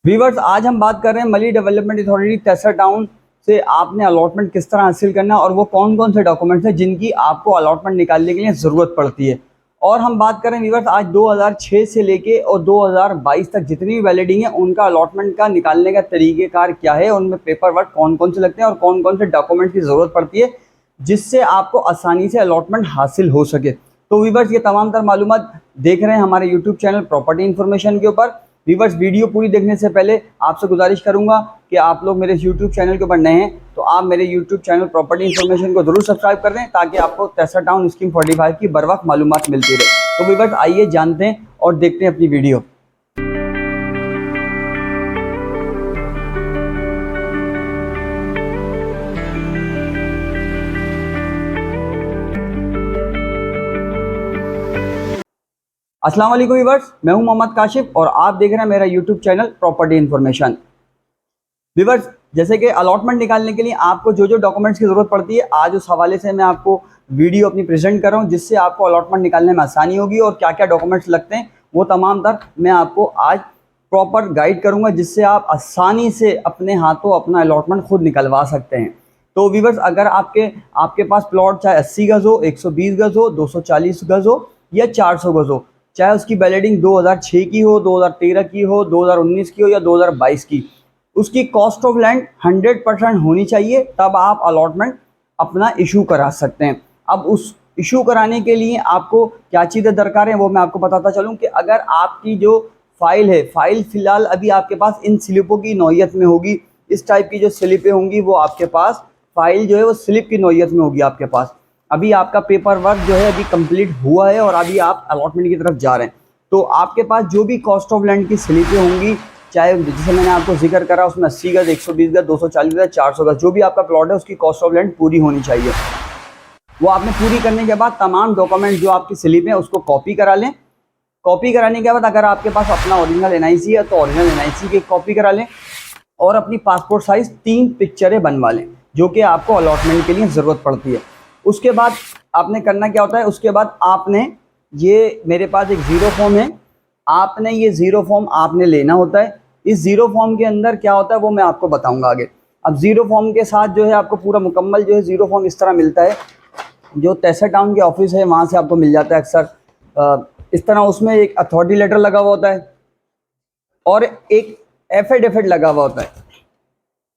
Viewers, आज हम बात कर रहे हैं मली डेवलपमेंट अथॉरिटी तेसर टाउन से आपने अलॉटमेंट किस तरह हासिल करना है और वो कौन कौन से डॉक्यूमेंट्स हैं जिनकी आपको अलॉटमेंट निकालने के लिए ज़रूरत पड़ती है। और हम बात करें व्यूअर्स, आज 2006 से लेके और 2022 तक जितनी भी वैलिडिंग है उनका अलॉटमेंट का निकालने का तरीक़ेकार क्या है, उनमें पेपर वर्क कौन कौन से लगते हैं और कौन कौन से डॉक्यूमेंट्स की ज़रूरत पड़ती है जिससे आपको आसानी से अलॉटमेंट हासिल हो सके। तो व्यूअर्स, ये तमाम तर मालूमात देख रहे हैं हमारे यूट्यूब चैनल प्रॉपर्टी इन्फॉर्मेशन के ऊपर। व्यूअर्स, वीडियो पूरी देखने से पहले आपसे गुजारिश करूंगा कि आप लोग मेरे यूट्यूब चैनल के ऊपर नए हैं तो आप मेरे यूट्यूब चैनल प्रॉपर्टी इन्फॉर्मेशन को जरूर सब्सक्राइब कर दें ताकि आपको तेसर टाउन स्कीम 45 की बर वक्त मालूमात मिलती रहे। तो व्यूअर्स, आइए जानते हैं और देखते हैं अपनी वीडियो। अस्सलाम वालेकुम व्यूअर्स, मैं हूं मोहम्मद काशिफ और आप देख रहे हैं मेरा YouTube channel property information. Viewers, जैसे कि अलॉटमेंट निकालने के लिए आपको जो जो डॉक्यूमेंट्स की ज़रूरत पड़ती है आज उस हवाले से मैं आपको वीडियो अपनी प्रेजेंट कर रहा हूं जिससे आपको अलॉटमेंट निकालने में आसानी होगी और क्या क्या डॉक्यूमेंट्स लगते हैं वो तमाम तर मैं आपको आज प्रॉपर गाइड करूँगा जिससे आप आसानी से अपने हाथों अपना अलॉटमेंट खुद निकलवा सकते हैं। तो व्यूअर्स, अगर आपके पास प्लॉट चाहे 80 गज़ हो, 120 गज़ हो, 240 गज़ हो या 400 गज़ हो, चाहे उसकी वैलिडिंग 2006 की हो, 2013 की हो, 2019 की हो या 2022 की, उसकी कॉस्ट ऑफ लैंड 100% होनी चाहिए, तब आप अलॉटमेंट अपना इशू करा सकते हैं। अब उस इशू कराने के लिए आपको क्या चीज़ें दरकार हैं वो मैं आपको बताता चलूँ कि अगर आपकी जो फाइल है, फाइल फ़िलहाल अभी आपके पास इन स्लिपों की नौयत में होगी, इस टाइप की जो स्लिपें होंगी वो आपके पास फाइल जो है वो स्लिप की नौयत में होगी आपके पास। अभी आपका पेपर वर्क जो है अभी कंप्लीट हुआ है और अभी आप अलॉटमेंट की तरफ जा रहे हैं, तो आपके पास जो भी कॉस्ट ऑफ लैंड की स्लिपें होंगी, चाहे जैसे मैंने आपको जिक्र करा उसमें 80 गज़, 120 गज़, 240 गज़, 400 गज़, जो भी आपका प्लॉट है उसकी कॉस्ट ऑफ लैंड पूरी होनी चाहिए। वो आपने पूरी करने के बाद तमाम डॉक्यूमेंट जो आपकी स्लिप है उसको कॉपी करा लें। कॉपी कराने के बाद अगर आपके पास अपना ओरिजिनल एनआईसी है तो ओरिजिनल एनआईसी की कॉपी करा लें और अपनी पासपोर्ट साइज़ 3 पिक्चरें बनवा लें जो कि आपको अलॉटमेंट के लिए ज़रूरत पड़ती है। उसके बाद आपने करना क्या होता है, उसके बाद आपने ये मेरे पास एक ज़ीरो फॉर्म है, आपने ये ज़ीरो फॉर्म आपने लेना होता है। इस ज़ीरो फॉर्म के अंदर क्या होता है वो मैं आपको बताऊंगा आगे। अब ज़ीरो फॉर्म के साथ जो है आपको पूरा मुकम्मल जो है ज़ीरो फॉर्म इस तरह मिलता है, जो तेसर टाउन के ऑफिस है वहाँ से आपको मिल जाता है अक्सर इस तरह। उसमें एक अथॉरिटी लेटर लगा हुआ होता है और एक एफिडेविट लगा हुआ होता है।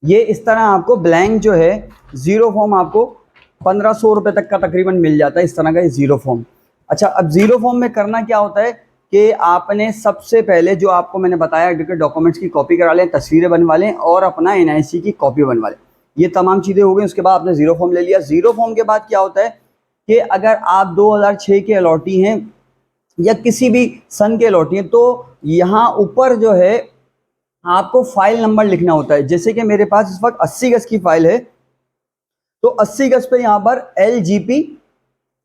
ये इस तरह आपको ब्लैंक जो है ज़ीरो फॉर्म आपको 1500 रुपये तक का तकरीबन मिल जाता है, इस तरह का ये ज़ीरो फॉर्म। अच्छा, अब ज़ीरो फॉर्म में करना क्या होता है कि आपने सबसे पहले जो आपको मैंने बताया डॉक्यूमेंट्स की कॉपी करा लें, तस्वीरें बनवा लें और अपना एनआईसी की कॉपी बनवा लें। ये तमाम चीज़ें हो गई। उसके बाद आपने ज़ीरो फॉर्म ले लिया। ज़ीरो फॉर्म के बाद क्या होता है कि अगर आप 2006 के अलॉटी हैं या किसी भी सन के अलॉटी हैं तो यहाँ ऊपर जो है आपको फाइल नंबर लिखना होता है। जैसे कि मेरे पास इस वक्त 80 गज़ की फाइल है तो 80 गज़ पे यहाँ पर LGP,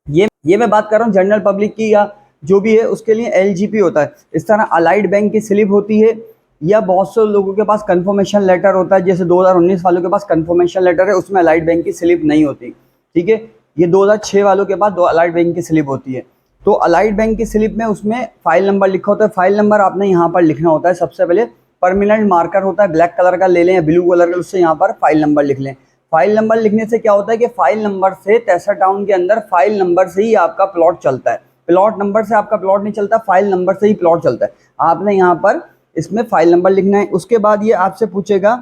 ये मैं बात कर रहा हूँ जनरल पब्लिक की या जो भी है उसके लिए LGP होता है। इस तरह अलाइड बैंक की स्लिप होती है या बहुत से लोगों के पास कंफर्मेशन लेटर होता है, जैसे 2019 वालों के पास कंफर्मेशन लेटर है, उसमें अलाइड बैंक की स्लिप नहीं होती। ठीक है, ये 2006 वालों के पास अलाइड बैंक की स्लिप होती है। तो अलाइड बैंक की स्लिप में उसमें फाइल नंबर लिखा होता है। फाइल नंबर आपने यहाँ पर लिखना होता है। सबसे पहले परमानेंट मार्कर होता है, ब्लैक कलर का ले लें या ब्लू कलर का, उससे यहाँ पर फाइल नंबर लिख लें। फाइल नंबर लिखने से क्या होता है कि फाइल नंबर से तेसर टाउन के अंदर फाइल नंबर से ही आपका प्लॉट चलता है। प्लॉट नंबर से आपका प्लॉट नहीं चलता, फाइल नंबर से ही प्लॉट चलता है। आपने यहाँ पर इसमें फाइल नंबर लिखना है। उसके बाद ये आपसे पूछेगा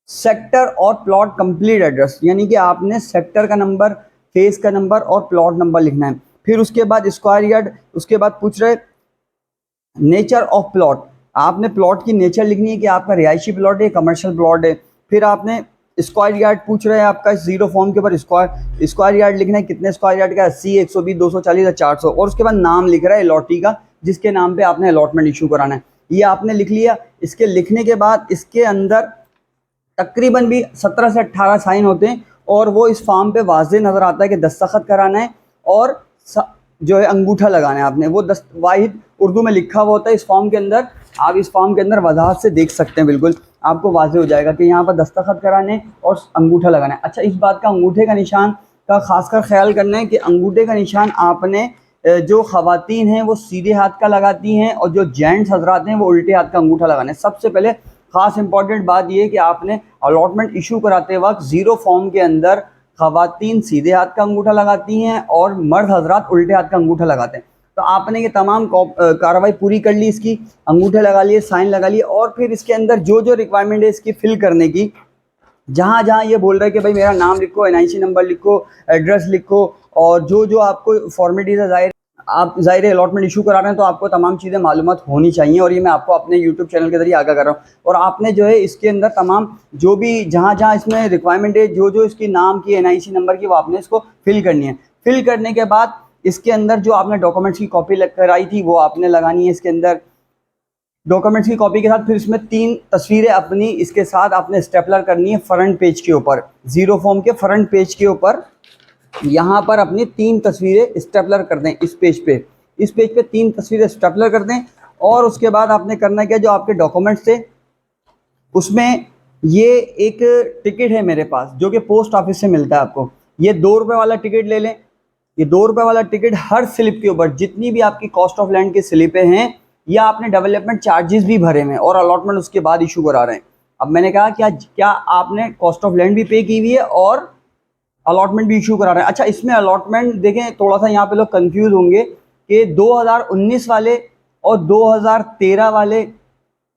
सेक्टर और प्लॉट कंप्लीट एड्रेस, यानी कि आपने सेक्टर का नंबर, फेस का नंबर और प्लॉट नंबर लिखना है। फिर उसके बाद स्क्वायर यार्ड, उसके बाद पूछ रहे नेचर ऑफ प्लॉट, आपने प्लॉट की नेचर लिखनी है कि आपका रिहायशी प्लॉट है, कमर्शियल प्लॉट है। फिर आपने स्क्वायर यार्ड पूछ रहे हैं आपका ज़ीरो फॉर्म के ऊपर, स्क्वायर यार्ड लिखना है, कितने स्क्वायर यार्ड का, 80, 120, 240 या 400। और उसके बाद नाम लिख रहा है अलॉटी का जिसके नाम पे आपने अलॉटमेंट इशू कराना है। ये आपने लिख लिया। इसके लिखने के बाद इसके अंदर तकरीबन भी 17 से 18 साइन होते हैं और वो इस फॉर्म पे वाज़े नज़र आता है कि दस्तखत कराना है और जो है अंगूठा लगाना है आपने। वो वाहिद उर्दू में लिखा हुआ होता है इस फॉर्म के अंदर। आप इस फॉर्म के अंदर वजाहत से देख सकते हैं, बिल्कुल आपको वाज़े हो जाएगा कि यहाँ पर दस्तखत कराने और अंगूठा लगाना है। अच्छा, इस बात का अंगूठे का निशान का खासकर ख्याल करना है कि अंगूठे का निशान आपने जो ख़वातीन हैं वो सीधे हाथ का लगाती हैं और जो जेंट्स हजरात हैं वो उल्टे हाथ का अंगूठा लगाने। सबसे पहले ख़ास इंपॉर्टेंट बात ये है कि आपने अलॉटमेंट इशू कराते वक्त ज़ीरो फॉर्म के अंदर ख़वातीन सीधे हाथ का अंगूठा लगाती हैं और मर्द हजरात उल्टे हाथ का अंगूठा लगाते हैं। तो आपने ये तमाम कार्रवाई पूरी कर ली, इसकी अंगूठे लगा लिए, साइन लगा लिए, और फिर इसके अंदर जो जो रिक्वायरमेंट है इसकी फिल करने की, जहाँ जहाँ ये बोल रहे हैं कि भाई मेरा नाम लिखो, एनआईसी नंबर लिखो, एड्रेस लिखो, और जो जो आपको फॉर्मेलिटीज़ है, आप ज़ाहिर अलॉटमेंट इशू करा रहे हैं तो आपको तमाम चीज़ें मालूमात होनी चाहिए, और ये मैं आपको अपने यूट्यूब चैनल के ज़रिए आगाह कर रहा हूँ। और आपने जो है इसके अंदर तमाम जो भी जहाँ जहाँ इसमें रिक्वायरमेंट है, जो जो इसकी नाम की, एनआईसी नंबर की, वो आपने इसको फिल करनी है। फिल करने के बाद इसके अंदर जो आपने डॉक्यूमेंट्स की कॉपी कराई थी वो आपने लगानी है इसके अंदर। डॉक्यूमेंट्स की कॉपी के साथ फिर इसमें 3 तस्वीरें अपनी इसके साथ आपने स्टेपलर करनी है फ्रंट पेज के ऊपर, ज़ीरो फॉर्म के फ्रंट पेज के ऊपर यहाँ पर अपनी 3 तस्वीरें स्टेपलर कर दें। इस पेज पे 3 तस्वीरें स्टेपलर कर दें। और उसके बाद आपने करना क्या, जो आपके डॉक्यूमेंट्स थे उसमें ये एक टिकट है मेरे पास जो कि पोस्ट ऑफिस से मिलता है आपको, ये 2 रुपये वाला टिकट ले लें। ये 2 रुपये वाला टिकट हर स्लिप के ऊपर, जितनी भी आपकी कॉस्ट ऑफ लैंड की स्लिपें हैं या आपने डेवलपमेंट चार्जेस भी भरे हैं और अलॉटमेंट उसके बाद इशू करा रहे हैं। अब मैंने कहा क्या आपने कॉस्ट ऑफ लैंड भी पे की हुई है और अलॉटमेंट भी इशू करा रहे हैं। अच्छा, इसमें अलॉटमेंट देखें, थोड़ा सा यहाँ पे लोग कंफ्यूज होंगे कि 2019 वाले और 2013 वाले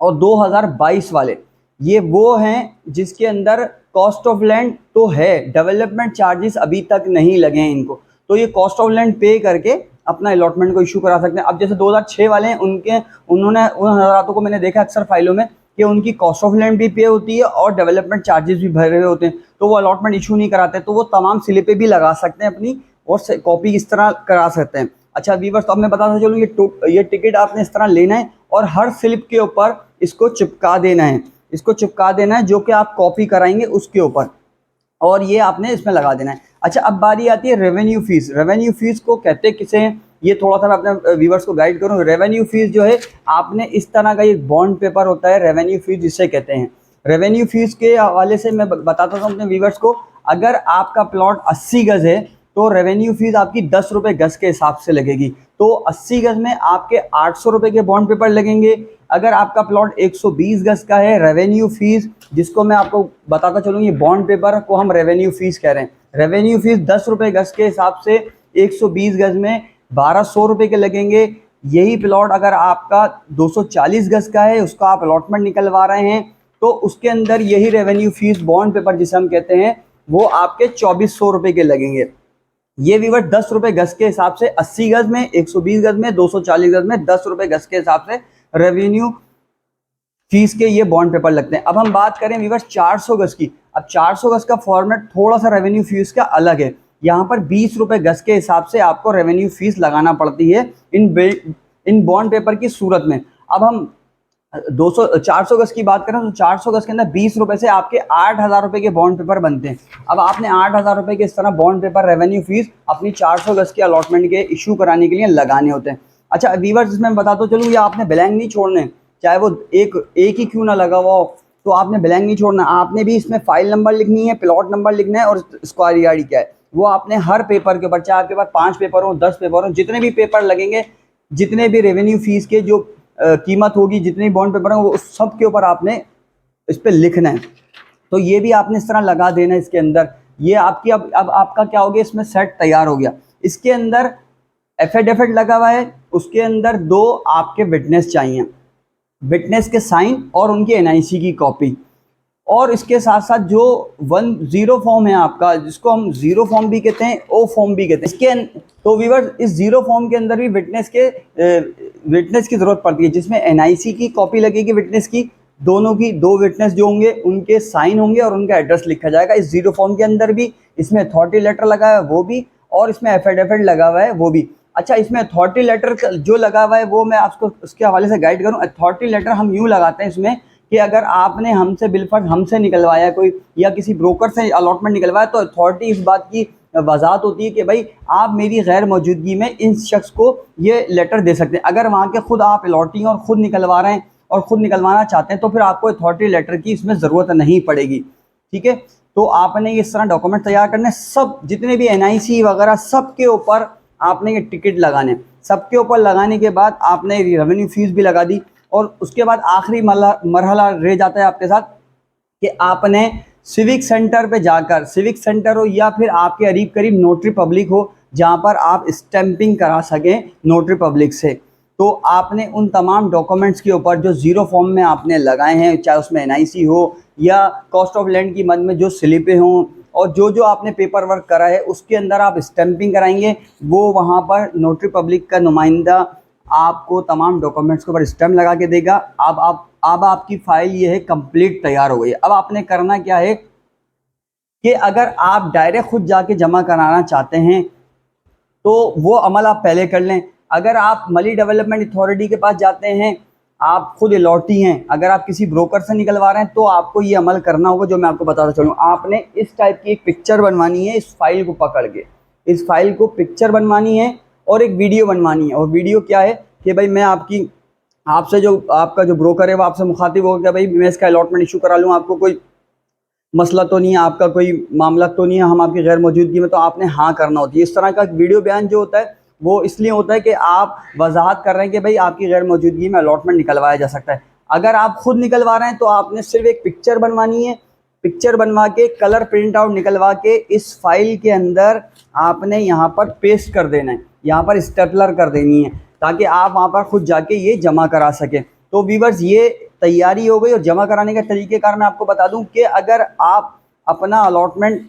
और 2022 वाले ये वो हैं जिसके अंदर कॉस्ट ऑफ लैंड तो है, डेवलपमेंट चार्जेस अभी तक नहीं लगे हैं इनको, तो ये कॉस्ट ऑफ लैंड पे करके अपना अलॉटमेंट को इशू करा सकते हैं। अब जैसे 2006 वाले हैं, उन्होंने उन हज़रातों को मैंने देखा अक्सर फाइलों में कि उनकी कॉस्ट ऑफ लैंड भी पे होती है और डेवलपमेंट चार्जेस भी भरे हुए होते हैं, तो वो अलॉटमेंट इशू नहीं कराते, तो वो तमाम स्लिपें भी लगा सकते हैं अपनी और कॉपी इस तरह करा सकते हैं। अच्छा व्यूअर्स, तो अब मैं बताता चलूँ, ये टिकट आपने इस तरह लेना है और हर स्लिप के ऊपर इसको चिपका देना है, जो कि आप कॉपी कराएंगे उसके ऊपर, और ये आपने इसमें लगा देना है। अच्छा, अब बारी आती है रेवेन्यू फीस। रेवेन्यू फीस को कहते किसे हैं, ये थोड़ा सा मैं अपने व्यूवर्स को गाइड करूँ। रेवेन्यू फीस जो है, आपने इस तरह का एक बॉन्ड पेपर होता है, रेवेन्यू फीस जिसे कहते हैं। रेवेन्यू फीस के हवाले से मैं बताता हूँ अपने व्यूवर्स को, अगर आपका प्लॉट 80 गज है तो रेवेन्यू फीस आपकी 10 रुपये गज के हिसाब से लगेगी, तो 80 गज में आपके 800 रुपये के बॉन्ड पेपर लगेंगे। अगर आपका प्लॉट 120 गज का है, रेवेन्यू फीस जिसको मैं आपको बताता चलूँ, ये बॉन्ड पेपर को हम रेवेन्यू फीस कह रहे हैं। रेवेन्यू फीस 10 रुपये गज के हिसाब से 120 गज में 1200 रुपये के लगेंगे। यही प्लॉट अगर आपका 240 गज का है, उसका आप अलॉटमेंट निकलवा रहे हैं, तो उसके अंदर यही रेवेन्यू फीस बॉन्ड पेपर जिसे हम कहते हैं वो आपके 2400 रुपये के लगेंगे। ये व्यूअर 10 रुपये गज के हिसाब से 80 गज में, 120 गज में, 240 गज में 10 रुपये गज के हिसाब से रेवेन्यू फीस के ये बॉन्ड पेपर लगते हैं। अब हम बात करें व्यूअर 400 गज की। अब 400 गज का फॉर्मेट थोड़ा सा रेवेन्यू फीस का अलग है, यहाँ पर 20 रुपये गज के हिसाब से आपको रेवेन्यू फीस लगाना पड़ती है इन बॉन्ड पेपर की सूरत में। अब हम 400 गज की बात करें तो 400 गज के अंदर 20 रुपये से आपके 8000 रुपये के बॉन्ड पेपर बनते हैं। अब आपने 8000 रुपये के इस तरह बॉन्ड पेपर रेवेन्यू फीस अपनी 400 गज के अलॉटमेंट के इशू कराने के लिए लगाने होते हैं। अच्छा व्यूअर्स, इसमें मैं बताता चलूँ, या आपने ब्लैंक नहीं छोड़ने, चाहे वो एक ही क्यों ना लगा हुआ हो, तो आपने ब्लैंक नहीं छोड़ना। आपने भी इसमें फाइल नंबर लिखनी है, प्लॉट नंबर लिखना है और स्क्वायर यार्ड क्या है वो आपने हर पेपर के ऊपर, चाहे आपके पास 5 पेपर हो, 10 पेपर हो, जितने भी पेपर लगेंगे, जितने भी रेवेन्यू फीस के जो कीमत होगी, जितने बॉन्ड पेपर हैं, वो सब के ऊपर आपने इस पर लिखना है। तो ये भी आपने इस तरह लगा देना है इसके अंदर। ये आपकी अब आपका क्या हो गया, इसमें सेट तैयार हो गया। इसके अंदर एफिडेविट लगा हुआ है, उसके अंदर 2 आपके विटनेस चाहिए, विटनेस के साइन और उनकी एनआईसी की कॉपी, और इसके साथ साथ जो 10 फॉर्म है आपका, जिसको हम 0 फॉर्म भी कहते हैं, ओ फॉर्म भी कहते हैं। इसके तो व्यूअर्स, इस 0 फॉर्म के अंदर भी विटनेस की ज़रूरत पड़ती है, जिसमें एनआईसी की कॉपी लगेगी, विटनेस की, दोनों की 2 विटनेस जो होंगे उनके साइन होंगे और उनका एड्रेस लिखा जाएगा इस 0 फॉर्म के अंदर भी। इसमें अथॉरिटी लेटर लगा है वो भी, और इसमें एफिडेविट लगा हुआ है वो भी। अच्छा, इसमें अथॉरिटी लेटर जो लगा हुआ है वो मैं आपको उसके हवाले से गाइड करूँ। अथॉरिटी लेटर हम यूँ लगाते हैं इसमें कि अगर आपने हमसे बिलफर्ज हमसे निकलवाया कोई, या किसी ब्रोकर से अलॉटमेंट निकलवाया, तो अथॉरिटी इस बात की वजाहत होती है कि भाई आप मेरी गैर मौजूदगी में इस शख्स को ये लेटर दे सकते हैं। अगर वहाँ के खुद आप अलॉटिंग और ख़ुद निकलवा रहे हैं और ख़ुद निकलवाना चाहते हैं तो फिर आपको अथॉरिटी लेटर की इसमें ज़रूरत नहीं पड़ेगी। ठीक है, तो आपने इस तरह डॉक्यूमेंट तैयार करने, सब जितने भी एनआईसी वगैरह सब के ऊपर आपने ये टिकट लगाने, सबके ऊपर लगाने के बाद आपने रेवेन्यू फीस भी लगा दी, और उसके बाद आखिरी मरहला रह जाता है आपके साथ कि आपने सिविक सेंटर पे जाकर, सिविक सेंटर हो या फिर आपके करीब करीब नोटरी पब्लिक हो जहाँ पर आप स्टैंपिंग करा सकें नोटरी पब्लिक से, तो आपने उन तमाम डॉक्यूमेंट्स के ऊपर जो ज़ीरो फॉर्म में आपने लगाए हैं, चाहे उसमें एनआईसी हो या कॉस्ट ऑफ लैंड की मद में जो स्लिपें हों, और जो जो आपने पेपर वर्क करा है उसके अंदर आप स्टैंपिंग कराएंगे, वो वहाँ पर नोटरी पब्लिक का नुमाइंदा आपको तमाम डॉक्यूमेंट्स के ऊपर स्टैम्प लगा के देगा। अब आपकी फ़ाइल ये है कंप्लीट तैयार हो गई। अब आपने करना क्या है कि अगर आप डायरेक्ट खुद जाके जमा कराना चाहते हैं तो वो अमल आप पहले कर लें। अगर आप मली डेवलपमेंट अथॉरिटी के पास जाते हैं, आप खुद अलॉटी हैं, अगर आप किसी ब्रोकर से निकलवा रहे हैं तो आपको ये अमल करना होगा जो मैं आपको बताता चलूँ। आपने इस टाइप की एक पिक्चर बनवानी है, इस फाइल को पकड़ के इस फाइल को पिक्चर बनवानी है और एक वीडियो बनवानी है। और वीडियो क्या है कि भाई मैं आपसे जो आपका जो ब्रोकर है वो आपसे मुखातिब होगा कि भाई मैं इसका अलॉटमेंट इशू करा लूँ, आपको कोई मसला तो नहीं है, आपका कोई मामला तो नहीं है हम आपकी गैर मौजूदगी में, तो आपने हाँ करना होती है। इस तरह का वीडियो बयान जो होता है वो इसलिए होता है कि आप वजाहत कर रहे हैं कि भाई आपकी गैर मौजूदगी में अलॉटमेंट निकलवाया जा सकता है। अगर आप खुद निकलवा रहे हैं तो आपने सिर्फ एक पिक्चर बनवानी है, पिक्चर बनवा के कलर प्रिंट आउट निकलवा के इस फाइल के अंदर आपने यहाँ पर पेस्ट कर देना है, यहाँ पर स्टेपलर कर देनी है ताकि आप वहाँ पर खुद जाके ये जमा करा सकें। तो व्यूअर्स ये तैयारी हो गई। और जमा कराने का तरीक़ेकार मैं आपको बता दूं कि अगर आप अपना अलॉटमेंट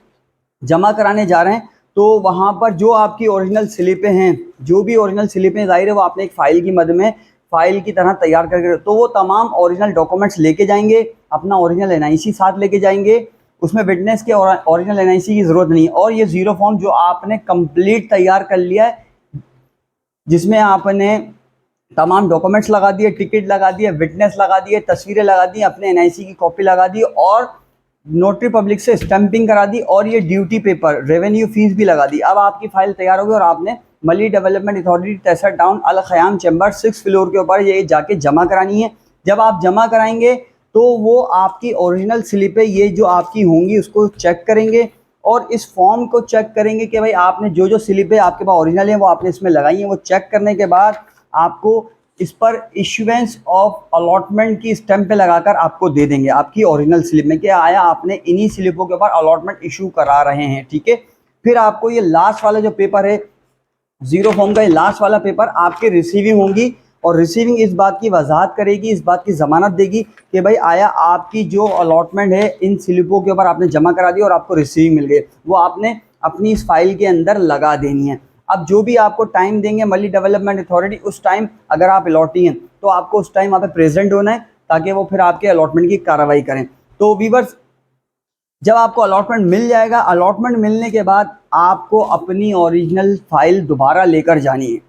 जमा कराने जा रहे हैं तो वहाँ पर जो आपकी ओरिजिनल स्लिपें हैं, जो भी ओरिजिनल स्लिपें ज़ाहिर है वो आपने एक फ़ाइल की मद में फ़ाइल की तरह तैयार करके, तो वो तमाम ओरिजिनल डॉक्यूमेंट्स लेके जाएंगे, अपना ओरिजिनल एनआईसी साथ लेके जाएंगे, उसमें विटनेस के ओरिजिनल एनआईसी की ज़रूरत नहीं है। और ये ज़ीरो फॉर्म जो आपने कंप्लीट तैयार कर लिया है, जिसमें आपने तमाम डॉक्यूमेंट्स लगा दिए, टिकट लगा दिए, विटनेस लगा दिए, तस्वीरें लगा दी, अपने एनआईसी की कॉपी लगा दी और नोटरी पब्लिक से स्टैंपिंग करा दी और ये ड्यूटी पेपर रेवेन्यू फीस भी लगा दी। अब आपकी फ़ाइल तैयार होगी और आपने मली डेवलपमेंट अथॉरिटी 63 टाउन अल ख़याम चैम्बर 6 फ्लोर के ऊपर ये जाके जमा करानी है। जब आप जमा कराएंगे तो वो आपकी ओरिजिनल स्लिपें ये जो आपकी होंगी उसको चेक करेंगे और इस फॉर्म को चेक करेंगे कि भाई आपने जो जो स्लिपें आपके पास ओरिजिनल हैं वो आपने इसमें लगाई हैं। वो चेक करने के बाद आपको इस पर इशुएंस ऑफ अलॉटमेंट की स्टैंप पे लगाकर आपको दे देंगे आपकी ओरिजिनल स्लिप में कि आया आपने इन्हीं स्लिपों के ऊपर अलॉटमेंट इशू करा रहे हैं, ठीक है। फिर आपको ये लास्ट वाला जो पेपर है ज़ीरो फॉर्म का, ये लास्ट वाला पेपर आपके रिसीविंग होंगी और रिसीविंग इस बात की वजाहत करेगी, इस बात की ज़मानत देगी कि भाई आया आपकी जो अलॉटमेंट है इन स्लिपों के ऊपर आपने जमा करा दी और आपको रिसीविंग मिल गई, वो आपने अपनी इस फाइल के अंदर लगा देनी है। अब जो भी आपको टाइम देंगे मली डेवलपमेंट अथॉरिटी, उस टाइम अगर आप अलॉटी हैं तो आपको उस टाइम वहाँ पे प्रेजेंट होना है ताकि वो फिर आपके अलॉटमेंट की कार्रवाई करें। तो व्यूअर्स जब आपको अलॉटमेंट मिल जाएगा, अलॉटमेंट मिलने के बाद आपको अपनी ओरिजिनल फाइल दोबारा लेकर जानी है।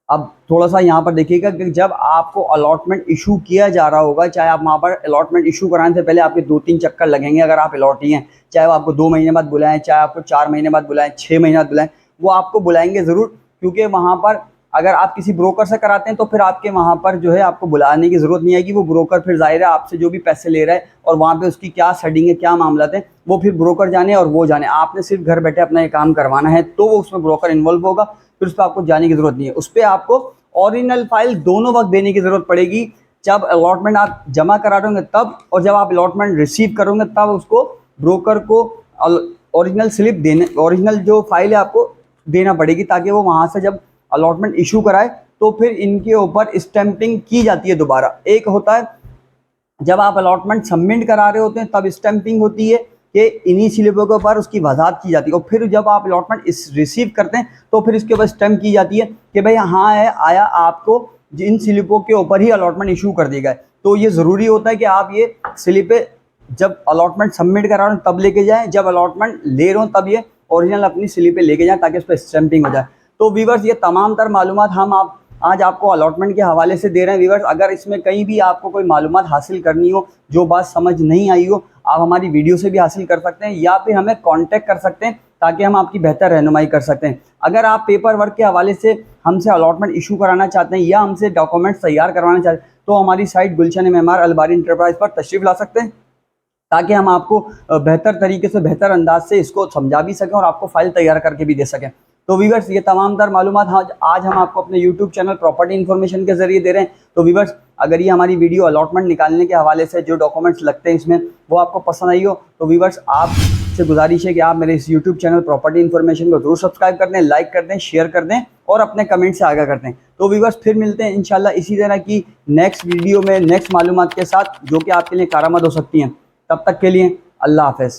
अब थोड़ा सा यहाँ पर देखिएगा कि जब आपको अलॉटमेंट इशू किया जा रहा होगा, चाहे आप वहाँ पर अलॉटमेंट इशू कराने से पहले आपके 2-3 चक्कर लगेंगे अगर आप अलॉटी हैं, चाहे वो आपको 2 महीने बाद बुलाएं, चाहे आपको 4 महीने बाद बुलाएं, 6 महीने बाद बुलाएं, वो आपको बुलाएंगे ज़रूर, क्योंकि वहाँ पर अगर आप किसी ब्रोकर से कराते हैं तो फिर आपके वहाँ पर जो है आपको बुलाने की ज़रूरत नहीं आएगी। वो ब्रोकर फिर ज़ाहिर है आपसे जो भी पैसे ले रहा है और वहाँ पे उसकी क्या सेटिंग है, क्या मामला है, वो फिर ब्रोकर जाने और वो जाने। आपने सिर्फ घर बैठे अपना ये काम करवाना है तो वो उसमें ब्रोकर इन्वॉल्व होगा, फिर उस पर आपको जाने की ज़रूरत नहीं है। उस पर आपको ओरिजिनल फाइल दोनों वक्त देने की ज़रूरत पड़ेगी, जब अलॉटमेंट आप जमा करा दोगे तब और जब आप अलॉटमेंट रिसीव करोगे तब उसको ब्रोकर को ओरिजिनल स्लिप देने, ओरिजिनल जो फाइल है आपको देना पड़ेगी ताकि वो वहाँ से जब अलॉटमेंट इशू कराए तो फिर इनके ऊपर स्टैंपिंग की जाती है दोबारा। एक होता है जब आप अलॉटमेंट सबमिट करा रहे होते हैं तब स्टैंपिंग होती है कि इन्हीं स्लिपों के ऊपर उसकी वजाहत की जाती है, और फिर जब आप अलॉटमेंट रिसीव करते हैं तो फिर इसके ऊपर स्टैंप की जाती है कि भाई हाँ है आया आपको इन स्लिपों के ऊपर ही अलॉटमेंट इशू कर दिया गया। तो ये ज़रूरी होता है कि आप ये स्लिपें जब अलॉटमेंट सबमिट करा रहे हो तब लेके जाएँ, जब अलॉटमेंट ले रहे हो तब ये ओरिजिनल अपनी स्लिपें लेके जाएँ ताकि उस पर स्टैंपिंग हो जाए। तो व्यूअर्स ये तमाम तर मालूमात हम आज आपको अलॉटमेंट के हवाले से दे रहे हैं। व्यूअर्स अगर इसमें कहीं भी आपको कोई मालूमात हासिल करनी हो, जो बात समझ नहीं आई हो, आप हमारी वीडियो से भी हासिल कर सकते हैं या फिर हमें कांटेक्ट कर सकते हैं ताकि हम आपकी बेहतर रहनुमाई कर सकते हैं। अगर आप पेपर वर्क के हवाले से हमसे अलॉटमेंट इशू कराना चाहते हैं या हमसे डॉक्यूमेंट्स तैयार करवाना चाहते हैं तो हमारी साइट गुलशन मेमार अलबारी इंटरप्राइज पर तशरीफ़ ला सकते हैं ताकि हम आपको बेहतर तरीके से बेहतर अंदाज से इसको समझा भी सकें और आपको फ़ाइल तैयार करके भी दे सकें। तो व्यूअर्स ये तमाम तर मालूमात आज हम आपको अपने यूट्यूब चैनल प्रॉपर्टी इन्फॉर्मेशन के जरिए दे रहे हैं। तो व्यूअर्स अगर ये हमारी वीडियो अलॉटमेंट निकालने के हवाले से जो डॉक्यूमेंट्स लगते हैं इसमें वो आपको पसंद आई हो तो व्यूअर्स आपसे गुजारिश है कि आप मेरे इस यूट्यूब चैनल प्रॉपर्टी इन्फॉर्मेशन को जरूर सब्सक्राइब कर दें, लाइक कर दें, शेयर कर दें और अपने कमेंट से आगाह कर दें। तो व्यूअर्स फिर मिलते हैं इंशाल्लाह इसी तरह की नेक्स्ट वीडियो में नेक्स्ट मालूमात के साथ जो कि आपके लिए कारामद हो सकती हैं। तब तक के लिए अल्लाह हाफ़िज़।